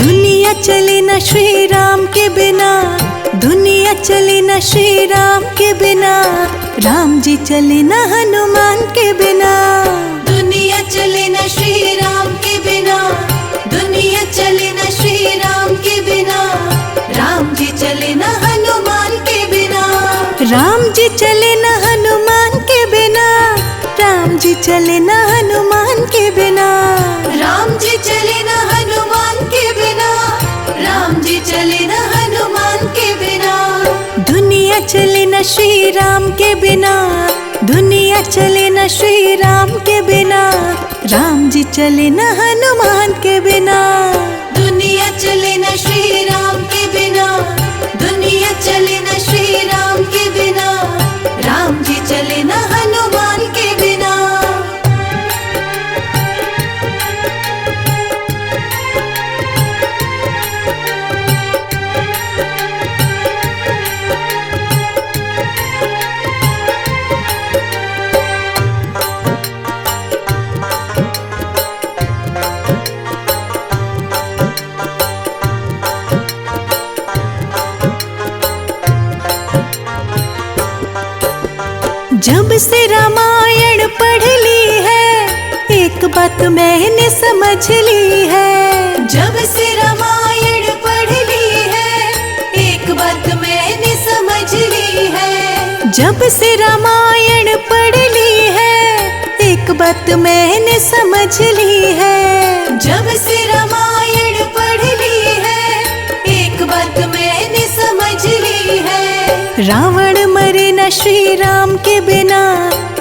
दुनिया चले न श्री राम के बिना, दुनिया चले न श्री राम के बिना, राम जी चले न हनुमान के बिना। दुनिया चले न श्री राम के बिना, दुनिया चले न श्री राम के बिना, राम जी चले न हनुमान के बिना। राम जी चले न हनुमान के बिना, राम जी चले न हनुमान के बिना। राम जी चले न हनुमान के बिना, राम जी चले न हनुमान के बिना। दुनिया चले न श्री राम के बिना, दुनिया चले न श्री राम के बिना, राम जी चले न हनुमान के बिना। दुनिया चले न श्री राम के बिना, दुनिया चले न श्री राम के बिना, राम जी चले न हनुमान के बिना। जब से रामायण पढ़ ली है, एक बात मैंने समझ ली है। जब से रामायण पढ़ ली है, एक बात मैंने समझ ली है। जब से रामायण पढ़ ली है, एक बात मैंने समझ ली है। जब से रामायण पढ़ ली है, एक बात मैंने समझ ली है। रावण मरे न श्री राम के बिना,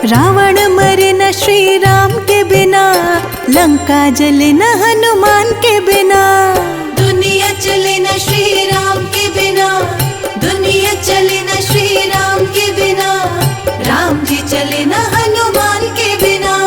रावण मरे न श्री राम के बिना, लंका जले न हनुमान के बिना। दुनिया चले न श्री राम के बिना, दुनिया चले न श्री राम के बिना, राम जी चले न हनुमान के बिना।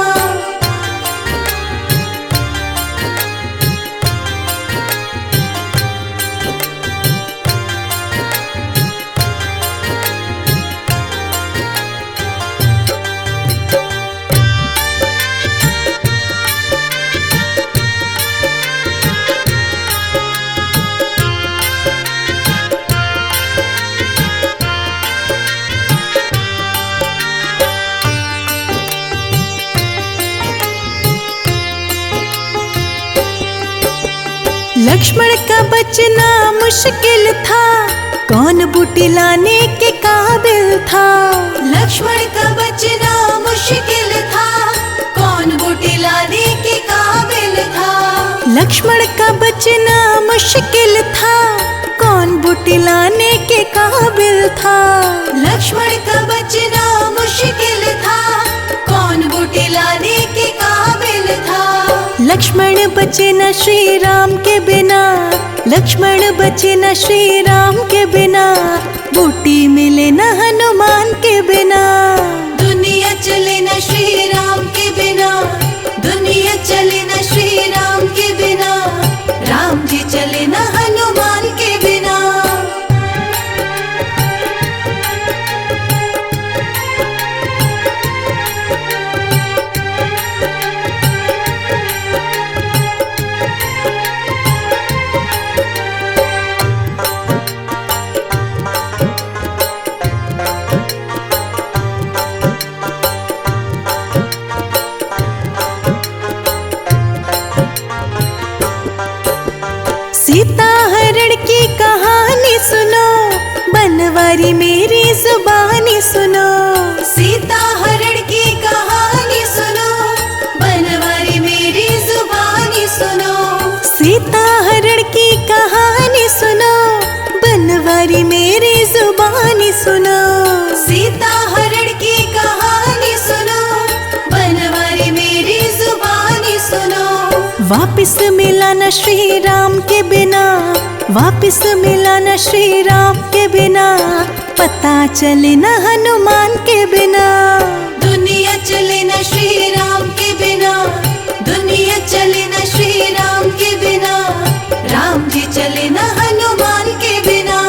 लक्ष्मण का बचना मुश्किल था, कौन बूटी लाने के काबिल था। लक्ष्मण का बचना मुश्किल था, कौन बूटी लाने के काबिल था। लक्ष्मण का बचना मुश्किल था, कौन बूटी लाने के काबिल था। लक्ष्मण का बचना मुश्किल था, कौन बूटी लाने के काबिल था। लक्ष्मण बचे न श्री राम के बिना, लक्ष्मण बचे न श्री राम के बिना, बूटी मिले न हनुमान के बिना। दुनिया चले न श्री राम के बिना, दुनिया चले न श्री राम के बिना, राम जी चले न हनुमान के बिना। सीता हरण की कहानी सुनो, बनवारी मेरी जुबानी सुनो। सीता हरण की कहानी सुनो, बनवारी मेरी जुबानी सुनो। सीता हरण की कहानी सुनो, बनवारी मेरी जुबानी सुनो। सीता हरण की कहानी सुनो, बनवारी मेरी जुबानी सुनो। वापिस मिला न श्री राम के बिना, वापिस मिला न श्री राम के बिना, पता चले न हनुमान के बिना। दुनिया चले न श्री राम के बिना, दुनिया चले न श्री राम के बिना, राम जी चले न हनुमान के बिना।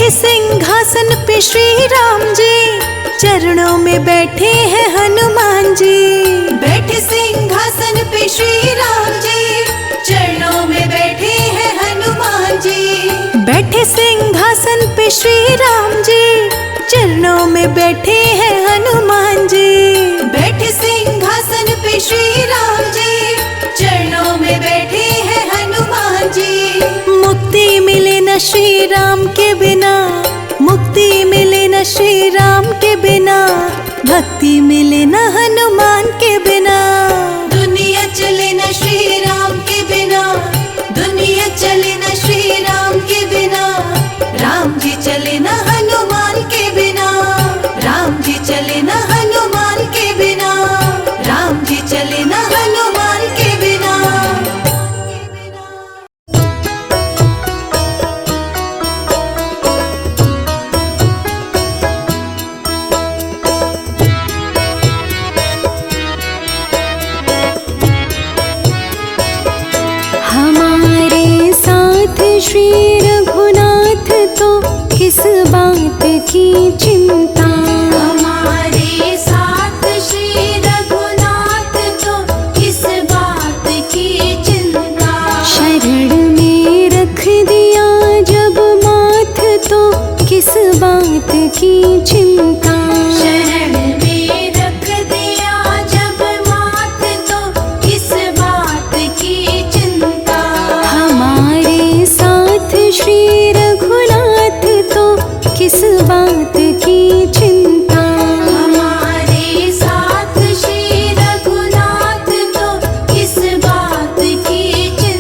बैठे सिंहासन पे श्री राम जी, चरणों में बैठे हैं हनुमान जी। बैठे सिंहासन पे श्री राम जी, चरणों में बैठे हैं हनुमान जी। बैठे सिंहासन पे श्री राम जी, चरणों में बैठे हैं हनुमान जी। बैठे सिंहासन पे श्री राम जी, चरणों में बैठे हैं हनुमान जी। मुक्ति मिले न श्री राम के बिना, मुक्ति मिले न श्री राम के बिना, भक्ति मिले न हनुमान के बिना। दुनिया चले न श्री राम के बिना, दुनिया चले न श्री राम के बिना, राम जी चले न हनुमान के बिना, राम जी चले न हनुमान के बिना, राम जी चले न हनुमान के बिना। श्री रघुनाथ तो किस बात की चिंता, हमारे साथ श्री रघुनाथ तो किस बात की चिंता। शरण में रख दिया जब माथ तो किस बात की चिंता। शरण में रख दिया जब माथ तो किस बात की चिंता। हमारे साथ श्री रघुनाथ तो किस बात की चिंता। हमारे साथ श्री रघुनाथ तो किस बात की चिंता।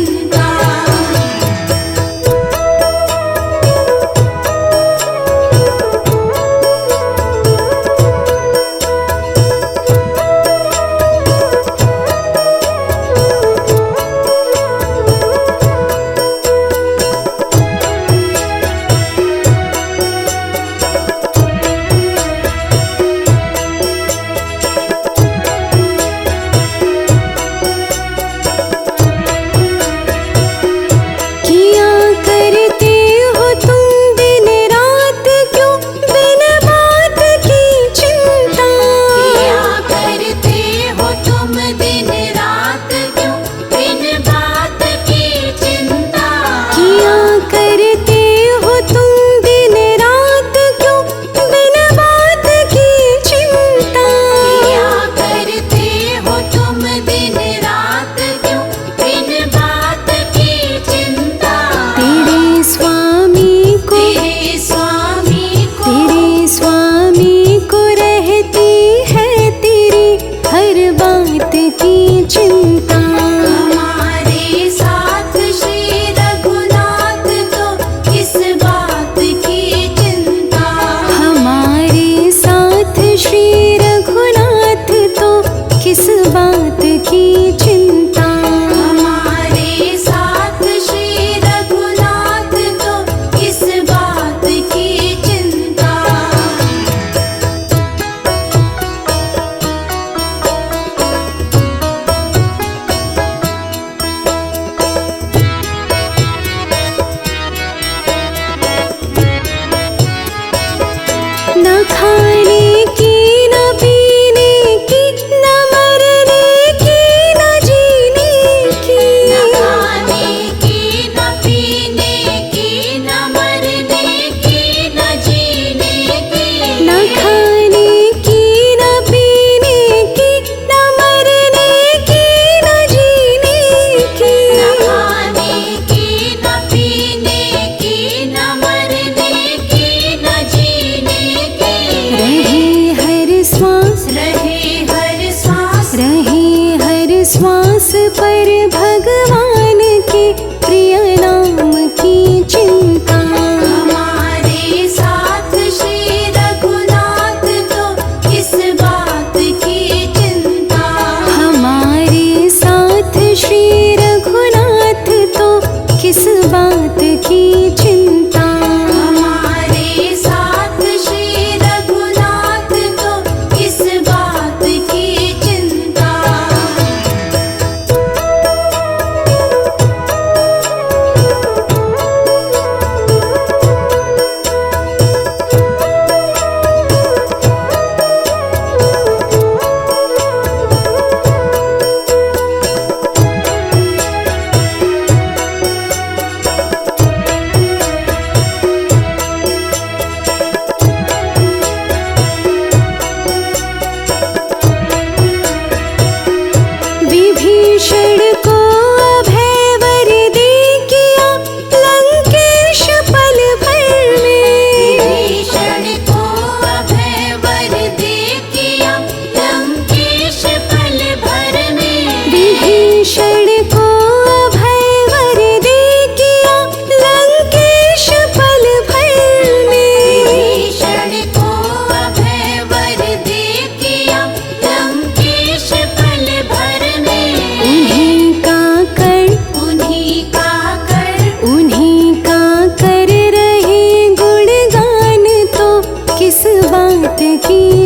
श्वास पर भगवान के प्रिय नाम की चिंता। हमारे साथ श्री रघुनाथ तो किस बात की चिंता। हमारे साथ श्री रघुनाथ तो किस बात की चिंता। हमारे साथ श्री रघुनाथ तो किस बात की चिंता।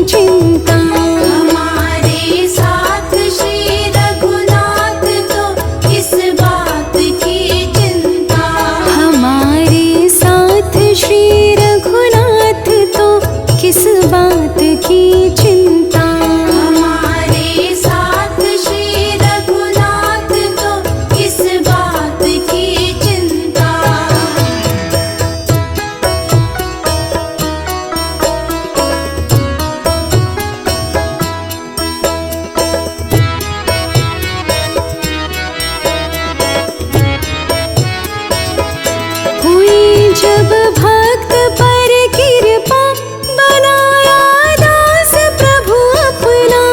चिंता। हमारे साथ श्री रघुनाथ तो किस बात की चिंता। हमारे साथ श्री रघुनाथ तो किस बात की चिंता। हमारे साथ श्री रघुनाथ तो किस बात की चिंता। हुई जब भक्त पर कृपा बनाया दास प्रभु अपना।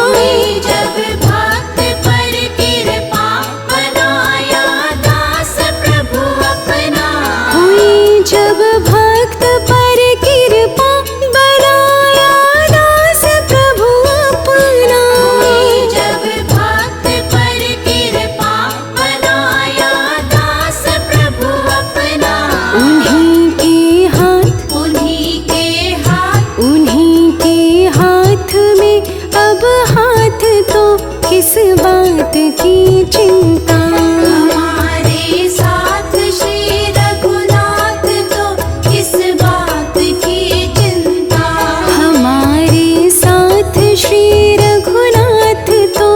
हुई जब भक्त पर कृपा बनाया दास प्रभु अपना। हुई जब भक्त पर कृपा बनाया दास प्रभु अपना। हुई जब भक्त पर कृपा बनाया दास प्रभु अपना। उन्हीं के हाथ उन्हीं के हाथ उन्हीं के हाथ में अब हाथ तो किस बात की चिंता। हमारे साथ श्री रघुनाथ तो किस बात की चिंता। हमारे साथ श्री रघुनाथ तो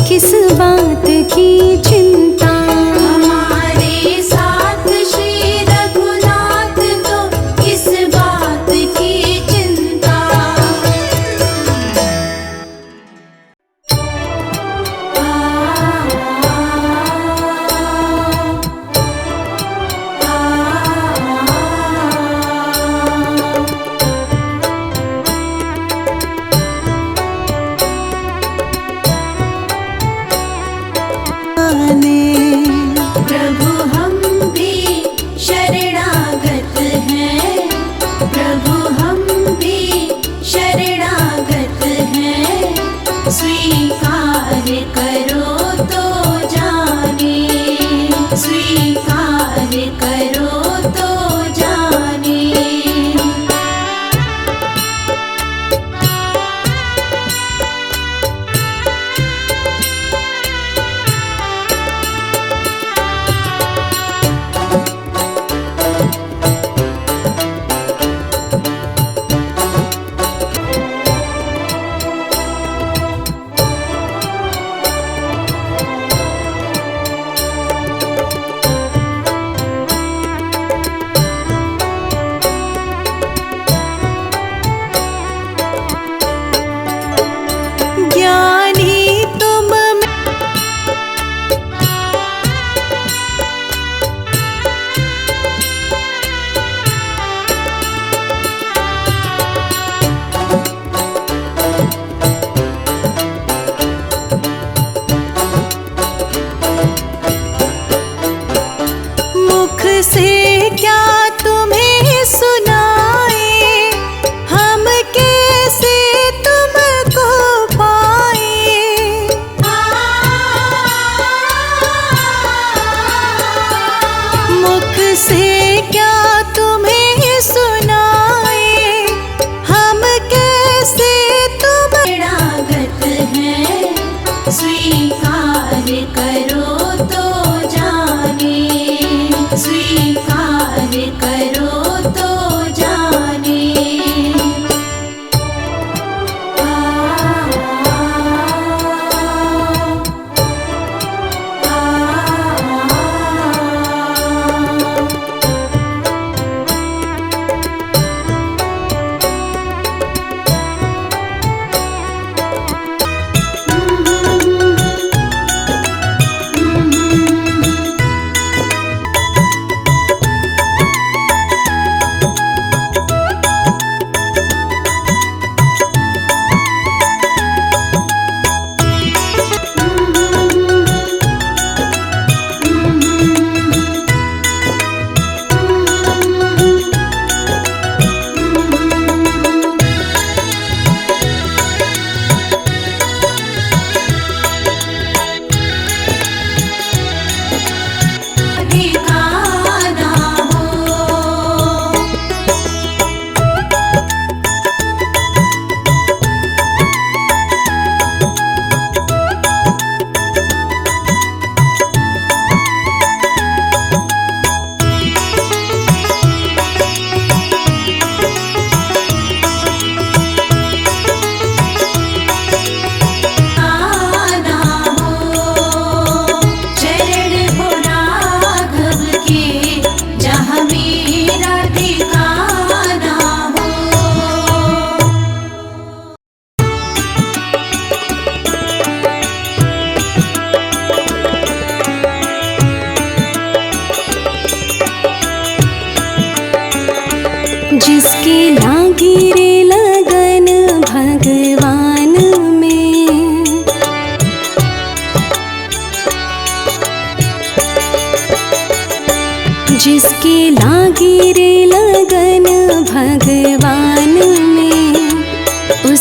किस बात की चिंता। हमारे साथ श्री रघुनाथ तो किस बात की चिंता। आ, आ, आ,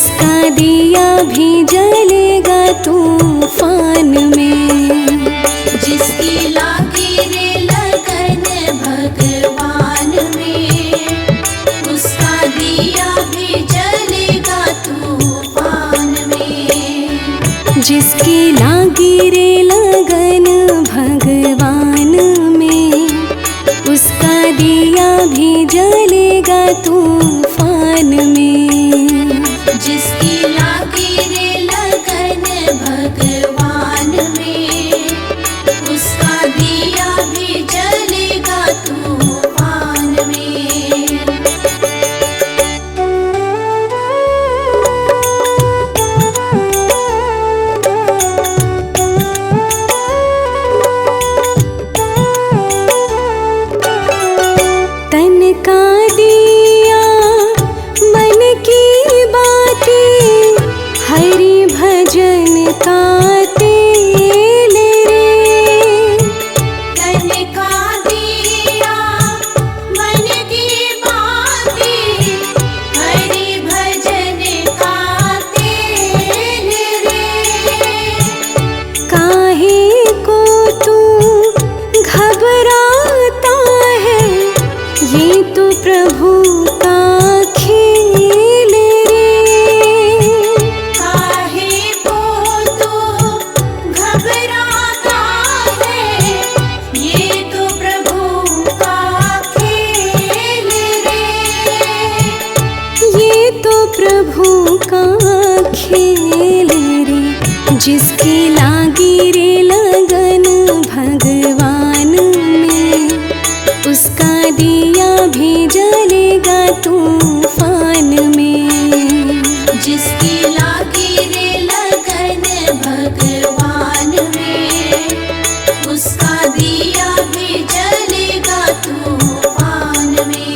उसका दिया भी जलेगा तूफान में। जिसकी लागी रे लगन भगवान में, उसका दिया भी जलेगा तूफान में। जिसकी लागी रे लगन भगवान में, उसका दिया भी जलेगा तूफान में। जिसकी लागी रे लगन भगवान में, उसका दिया भी जलेगा तूफान में। तन का दिया मन की बातें, हरि भजन का तेल रे। तन का दिया मन की बातें, हरि भजन का तेल रे। काहे को तू घबराता है, ये तो प्रभु का खेल रे। काहे को तू घबराता है, ये तो प्रभु का खेल रे। ये तो प्रभु का खेल रे। जिसकी लागी रे लगन भगवान में, उसका दिया भी जलेगा तूफान में। जिसकी लागी रे लगन भगवान में, उसका दिया भी जलेगा तूफान में।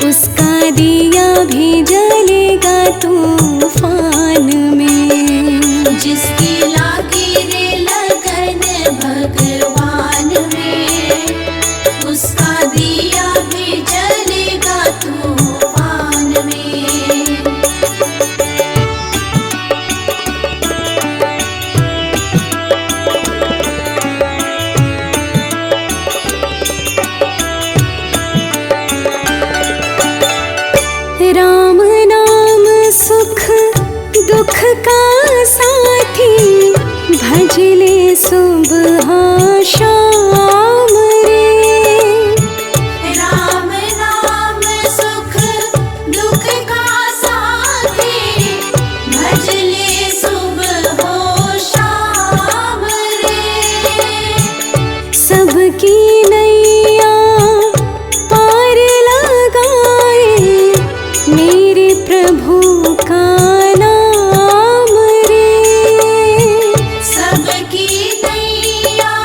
उसका दिया भी जलेगा तूफान में। जिसकी लागी रे लगन भगवान में, उसका दिया भी जलेगा तूफान में। राम नाम सुख दुख का साथी, भजले सुबह शाम रे। राम नाम सुख दुख का साथी, भजले सुबह हो शाम रे। सबकी नैया पार लगाए, मेरे प्रभु का नाम रे। सबकी नैया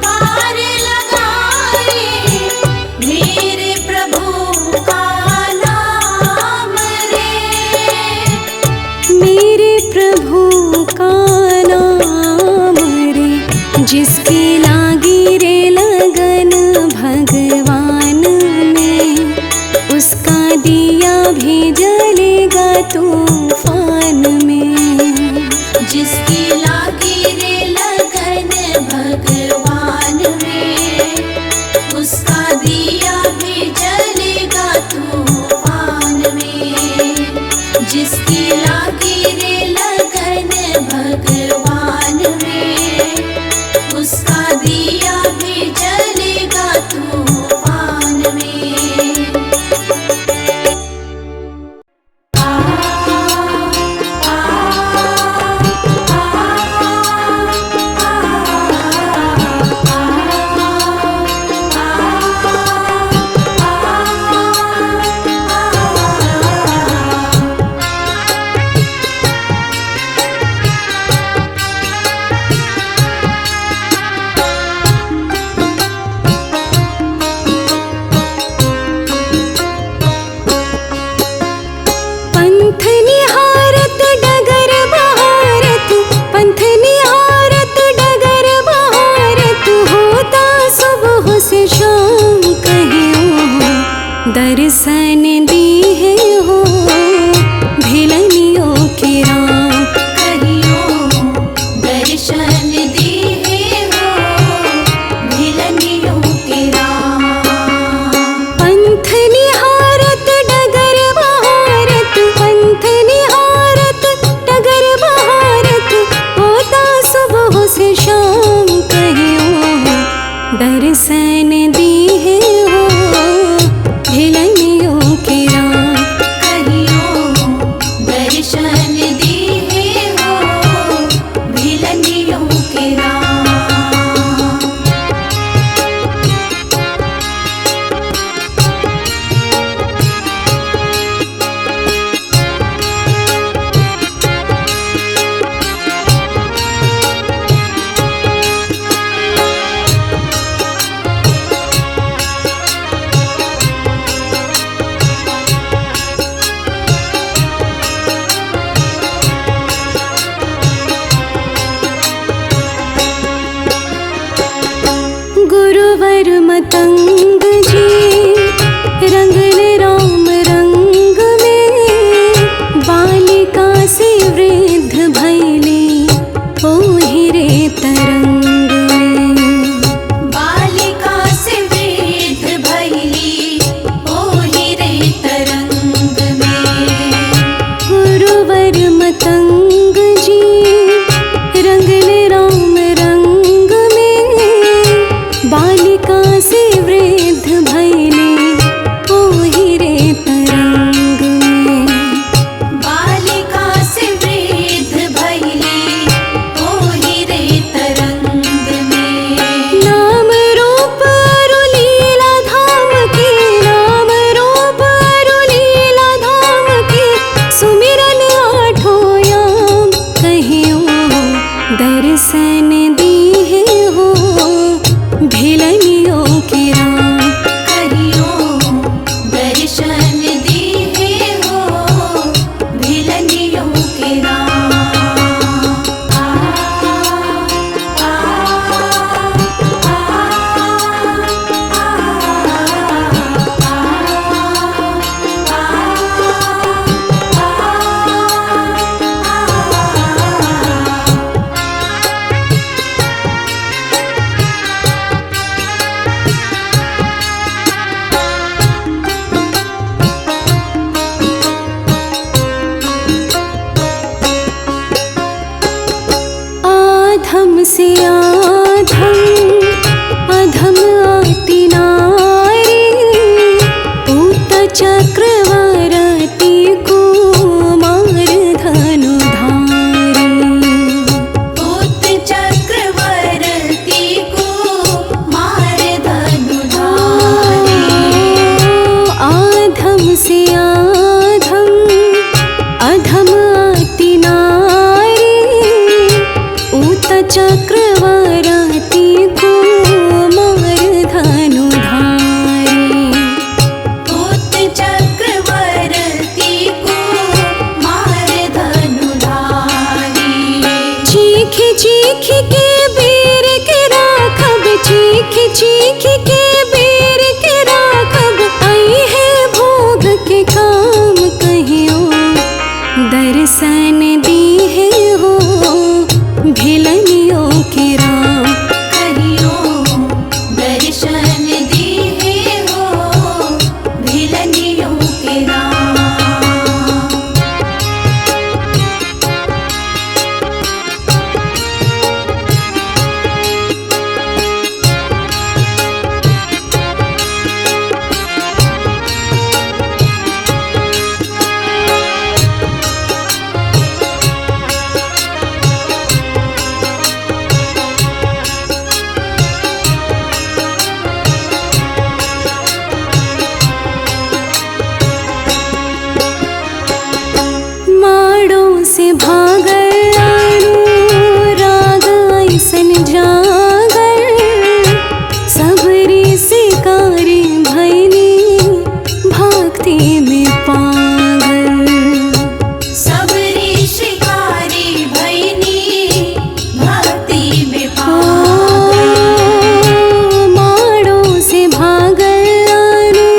पार लगाए, मेरे प्रभु का नाम रे। मेरे प्रभु का नाम रे। जिसकी लागी रे लगन भगवान में, उसका दिया भी जलेगा तूफान में। जिसकी लागी रे लगन भगवान में, उसका दिया भी जलेगा तूफान में। जिसकी लागी रे लगन भगवान में, उसका दिया मतंग जी रंगन राम रंग में, बालिका से वृद्ध भैली ओहिरे तरंग में। बालिका से वृद्ध भैली ओहिरे तरंग में। गुरुवर मतंग जी रंगन राम रंग में, बालिका से वृद्ध भैली ओहिरे तरंग में। बालिका से वृद्ध भैली ओहिरे तरंग में। नाम रूप अरु लीला धाम की, नाम रूप अरु लीला धाम की, सुमिरन आठों याम कहियो दर्शन दीहे हो भिलनियों के राम। कहियो दर्शन दीहे हो भिलनियों के राम। आ आ आधम से आधम अधम आती नारी, पूत चक्रवर्ती कुमार धनुधारी। पूत चक्रवर्ती कुमार धनुधारी। आधम से आधम अधम आती नारी, ऊत चक्रवर्ती कुमार धनुधारी। पूत चक्रवर्ती कुमार धनुधारी। चीख चीख के बेर के राखब, चीख चीख के बेर के राखब, आई है भोग के काम कहियो दर्शन दीहे हो भिलनियों के राम। कहियो दर्शन दीहे हो भिलनियों के राम। माड़ों से भागर आड़ू राग ऐसन जागर, सबरी शिकारी भैली भक्ति में पागल। सबरी शिकारी भैनी भक्ति में पागल। माड़ों से भागर आड़ू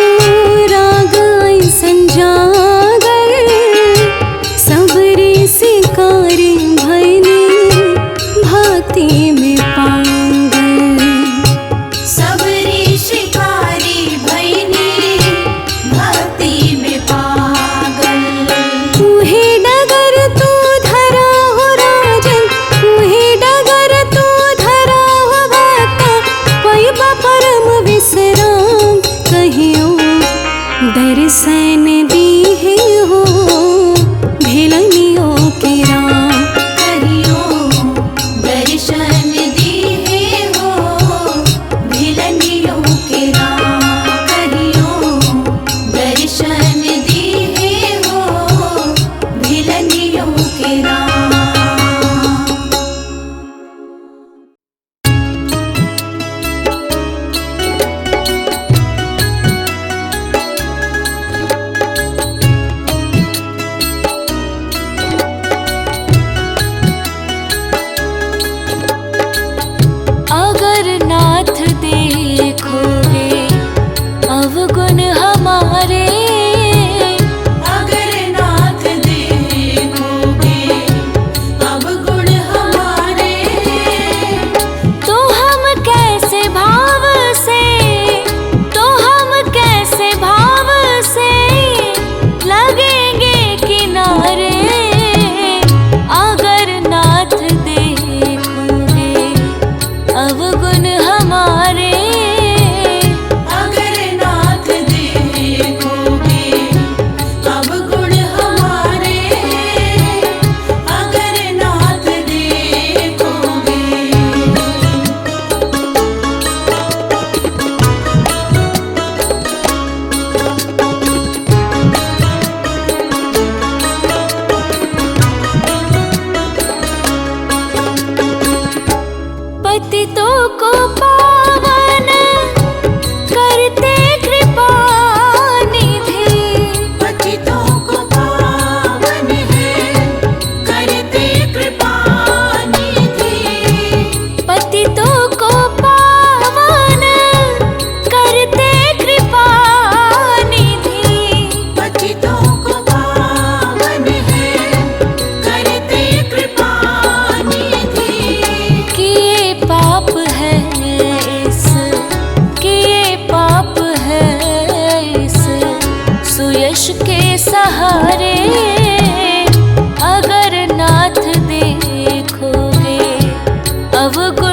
राग ऐसन जागर, सबरी शिकारी भैली भक्ति में पागल। सबरी शिकारी भैनी भक्ति में पागल। उहे डगर तू धरा हो राजन, उहे डगर तू धरा हो भक्ता, पैबा परम विश्राम कहियो दर्शन दीहे हो भिलनियों के राम। कहियो दर्शन दीहे हो भिलनियों के राम। कहियो दर्शन दीहे हो भिलनियों के राम। देखोगे अवगुण हमारे। अगर नाथ देखोगे अवगुण हमारे, तो हम कैसे भाव से, तो हम कैसे भाव से लगेंगे किनारे। अगर नाथ देखोगे अवगुण हमारे। अगर नाथ देखोगे अवगुण हमारे, अगर नाथ देखोगे। पतितों को पावन करते कृपा निधि। पतितों को पावन है करते कृपा निधि। पतितों को पावन करते कृपा निधि। पतितों को पावन है करते कृपा निधि। किए पाप है इस, किए पाप है इस सुयश के सहारे। अगर नाथ देखोगे अवगुण